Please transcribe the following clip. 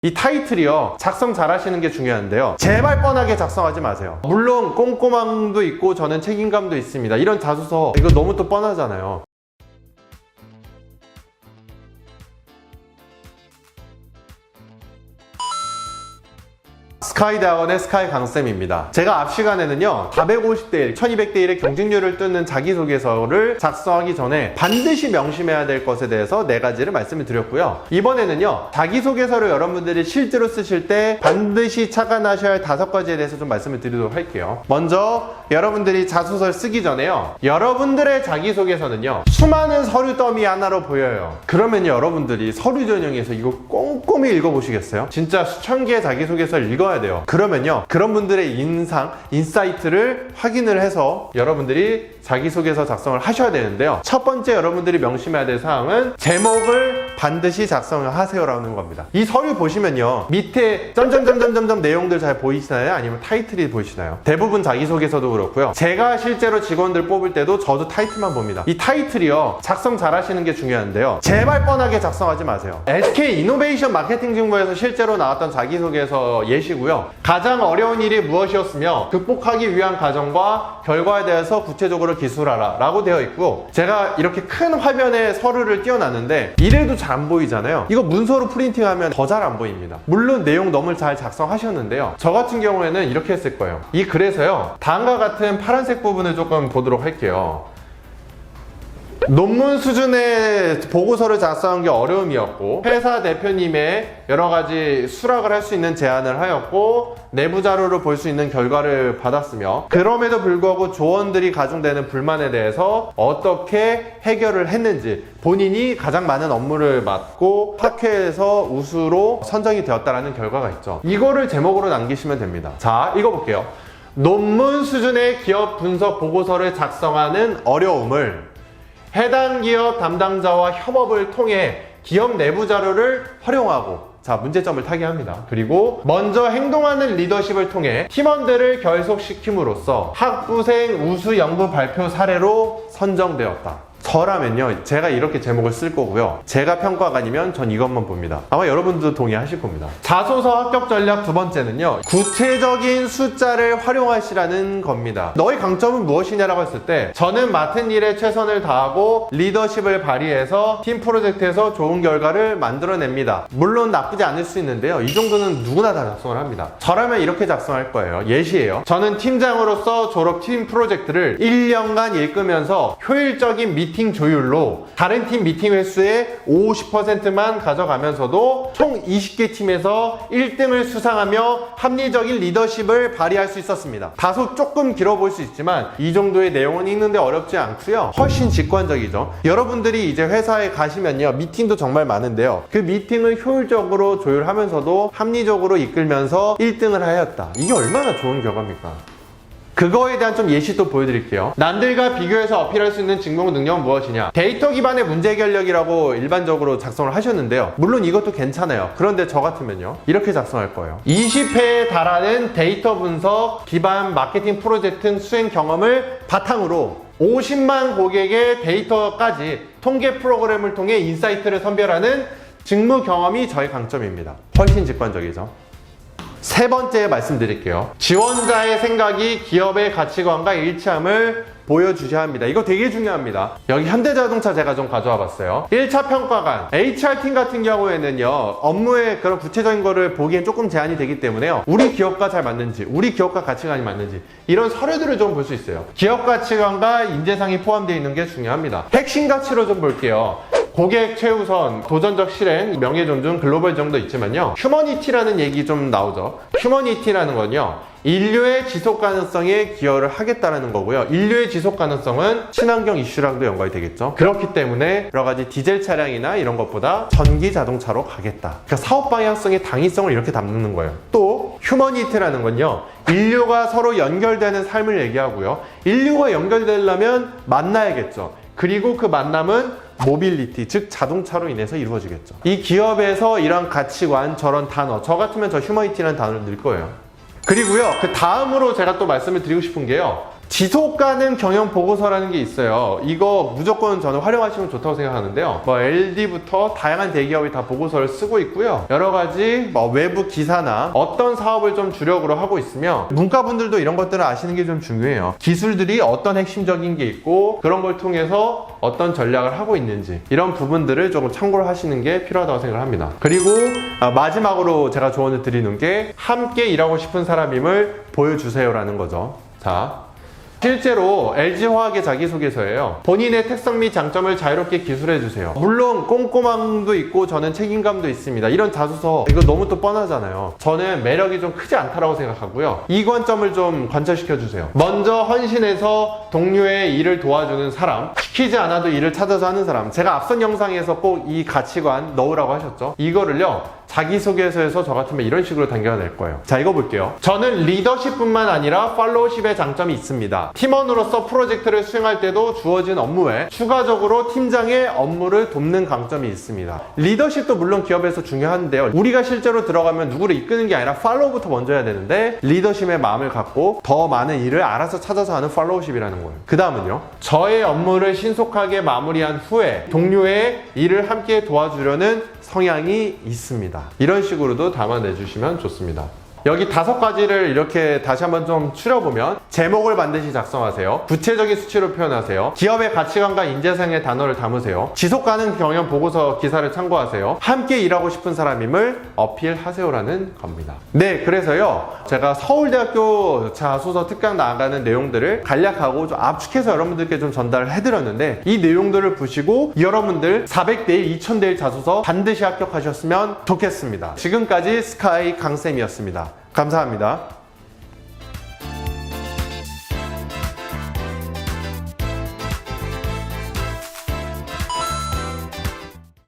이 타이틀이요, 작성 잘 하시는 게 중요한데요, 제발 뻔하게 작성하지 마세요. 물론 꼼꼼함도 있고 저는 책임감도 있습니다. 이런 자소서 이거 너무 또 뻔하잖아요. 스카이대학원의 스카이 강쌤입니다. 제가 앞 시간에는요, 450대 1, 1200대 1의 경쟁률을 뚫는 자기소개서를 작성하기 전에 반드시 명심해야 될 것에 대해서 4가지를 말씀을 드렸고요. 이번에는요, 자기소개서를 여러분들이 실제로 쓰실 때 반드시 착안하셔야 할 5가지에 대해서 좀 말씀을 드리도록 할게요. 먼저 여러분들이 자소서를 쓰기 전에요, 여러분들의 자기소개서는요, 수많은 서류 더미 하나로 보여요. 그러면 여러분들이 서류 전형에서 이거 꼼꼼히 읽어보시겠어요? 진짜 수천 개의 자기소개서를 읽어야 돼요. 그러면요, 그런 분들의 인사이트를 확인을 해서 여러분들이 자기소개서 작성을 하셔야 되는데요, 첫 번째 여러분들이 명심해야 될 사항은 제목을 반드시 작성을 하세요라는 겁니다. 이 서류 보시면요, 밑에 점점점점점 내용들 잘 보이시나요? 아니면 타이틀이 보이시나요? 대부분 자기소개서도 그렇고요, 제가 실제로 직원들 뽑을 때도 저도 타이틀만 봅니다. 이 타이틀이요, 작성 잘 하시는 게 중요한데요, 제발 뻔하게 작성하지 마세요. SK 이노베이션 마케팅 정보에서 실제로 나왔던 자기소개서 예시고요. 가장 어려운 일이 무엇이었으며 극복하기 위한 과정과 결과에 대해서 구체적으로 기술하라 라고 되어 있고, 제가 이렇게 큰 화면에 서류를 띄워놨는데 이래도 잘 안 보이잖아요. 이거 문서로 프린팅하면 더 잘 안 보입니다. 물론 내용 너무 잘 작성하셨는데요, 저 같은 경우에는 이렇게 했을 거예요. 이 글에서요, 다음과 같은 파란색 부분을 조금 보도록 할게요. 논문 수준의 보고서를 작성한 게 어려움이었고, 회사 대표님의 여러가지 수락을 할 수 있는 제안을 하였고, 내부 자료를 볼 수 있는 결과를 받았으며, 그럼에도 불구하고 조원들이 가중되는 불만에 대해서 어떻게 해결을 했는지, 본인이 가장 많은 업무를 맡고 학회에서 우수로 선정이 되었다는 결과가 있죠. 이거를 제목으로 남기시면 됩니다. 자, 읽어볼게요. 논문 수준의 기업 분석 보고서를 작성하는 어려움을 해당 기업 담당자와 협업을 통해 기업 내부 자료를 활용하고, 자, 문제점을 타개합니다. 그리고 먼저 행동하는 리더십을 통해 팀원들을 결속시킴으로써 학부생 우수 연구 발표 사례로 선정되었다. 저라면요, 제가 이렇게 제목을 쓸 거고요, 제가 평가관이면 전 이것만 봅니다. 아마 여러분들도 동의하실 겁니다. 자소서 합격 전략 두 번째는요, 구체적인 숫자를 활용하시라는 겁니다. 너의 강점은 무엇이냐라고 했을 때, 저는 맡은 일에 최선을 다하고 리더십을 발휘해서 팀 프로젝트에서 좋은 결과를 만들어냅니다. 물론 나쁘지 않을 수 있는데요, 이 정도는 누구나 다 작성을 합니다. 저라면 이렇게 작성할 거예요. 예시예요. 저는 팀장으로서 졸업 팀 프로젝트를 1년간 읽으면서 효율적인 미팅 조율로 다른 팀 미팅 횟수의 50%만 가져가면서도 총 20개 팀에서 1등을 수상하며 합리적인 리더십을 발휘할 수 있었습니다. 다소 조금 길어 보일 수 있지만 이 정도의 내용은 읽는데 어렵지 않고요, 훨씬 직관적이죠. 여러분들이 이제 회사에 가시면요, 미팅도 정말 많은데요, 그 미팅을 효율적으로 조율하면서도 합리적으로 이끌면서 1등을 하였다. 이게 얼마나 좋은 결과입니까? 그거에 대한 좀 예시도 보여드릴게요. 남들과 비교해서 어필할 수 있는 직무 능력은 무엇이냐? 데이터 기반의 문제 해결력이라고 일반적으로 작성을 하셨는데요, 물론 이것도 괜찮아요. 그런데 저 같으면요, 이렇게 작성할 거예요. 20회에 달하는 데이터 분석 기반 마케팅 프로젝트 수행 경험을 바탕으로 50만 고객의 데이터까지 통계 프로그램을 통해 인사이트를 선별하는 직무 경험이 저의 강점입니다. 훨씬 직관적이죠. 세 번째 말씀드릴게요. 지원자의 생각이 기업의 가치관과 일치함을 보여주셔야 합니다. 이거 되게 중요합니다. 여기 현대자동차 제가 좀 가져와 봤어요. 1차 평가관 HR팀 같은 경우에는요, 업무의 그런 구체적인 거를 보기엔 조금 제한이 되기 때문에요, 우리 기업과 잘 맞는지, 우리 기업과 가치관이 맞는지 이런 서류들을 좀 볼 수 있어요. 기업 가치관과 인재상이 포함되어 있는 게 중요합니다. 핵심 가치로 좀 볼게요. 고객 최우선, 도전적 실행, 명예 존중, 글로벌 정도 있지만요, 휴머니티라는 얘기 좀 나오죠. 휴머니티라는 건요, 인류의 지속 가능성에 기여를 하겠다라는 거고요, 인류의 지속 가능성은 친환경 이슈랑도 연관이 되겠죠. 그렇기 때문에 여러 가지 디젤 차량이나 이런 것보다 전기 자동차로 가겠다. 그러니까 사업 방향성의 당위성을 이렇게 담는 거예요. 또 휴머니티라는 건요, 인류가 서로 연결되는 삶을 얘기하고요, 인류가 연결되려면 만나야겠죠. 그리고 그 만남은 모빌리티, 즉 자동차로 인해서 이루어지겠죠. 이 기업에서 이런 가치관, 저런 단어, 저 같으면 저 휴머니티라는 단어를 넣을 거예요. 그리고요, 그 다음으로 제가 또 말씀을 드리고 싶은 게요, 지속 가능 경영 보고서라는 게 있어요. 이거 무조건 저는 활용하시면 좋다고 생각하는데요. 뭐 LD부터 다양한 대기업이 다 보고서를 쓰고 있고요. 여러 가지 뭐 외부 기사나 어떤 사업을 좀 주력으로 하고 있으며 문과분들도 이런 것들을 아시는 게 좀 중요해요. 기술들이 어떤 핵심적인 게 있고 그런 걸 통해서 어떤 전략을 하고 있는지 이런 부분들을 조금 참고를 하시는 게 필요하다고 생각을 합니다. 그리고 마지막으로 제가 조언을 드리는 게 함께 일하고 싶은 사람임을 보여주세요라는 거죠. 자, 실제로 LG화학의 자기소개서예요. 본인의 특성 및 장점을 자유롭게 기술해주세요. 물론 꼼꼼함도 있고 저는 책임감도 있습니다. 이런 자소서 이거 너무 또 뻔하잖아요. 저는 매력이 좀 크지 않다라고 생각하고요. 이 관점을 좀 관철시켜주세요. 먼저 헌신해서 동료의 일을 도와주는 사람, 시키지 않아도 일을 찾아서 하는 사람. 제가 앞선 영상에서 꼭 이 가치관 넣으라고 하셨죠. 이거를요 자기소개서에서 저 같으면 이런 식으로 당겨낼 거예요. 자, 읽어볼게요. 저는 리더십뿐만 아니라 팔로우십의 장점이 있습니다. 팀원으로서 프로젝트를 수행할 때도 주어진 업무에 추가적으로 팀장의 업무를 돕는 강점이 있습니다. 리더십도 물론 기업에서 중요한데요. 우리가 실제로 들어가면 누구를 이끄는 게 아니라 팔로우부터 먼저 해야 되는데 리더십의 마음을 갖고 더 많은 일을 알아서 찾아서 하는 팔로우십이라는 거예요. 그 다음은요. 저의 업무를 신속하게 마무리한 후에 동료의 일을 함께 도와주려는 성향이 있습니다. 이런 식으로도 담아내 주시면 좋습니다. 여기 5가지를 이렇게 다시 한번 좀 추려보면 제목을 반드시 작성하세요. 구체적인 수치로 표현하세요. 기업의 가치관과 인재상의 단어를 담으세요. 지속가능 경영 보고서 기사를 참고하세요. 함께 일하고 싶은 사람임을 어필하세요라는 겁니다. 네, 그래서요 제가 서울대학교 자소서 특강 나가는 내용들을 간략하고 좀 압축해서 여러분들께 좀 전달을 해드렸는데 이 내용들을 보시고 여러분들 400대 1, 2000대 1 자소서 반드시 합격하셨으면 좋겠습니다. 지금까지 스카이 강쌤이었습니다. 감사합니다.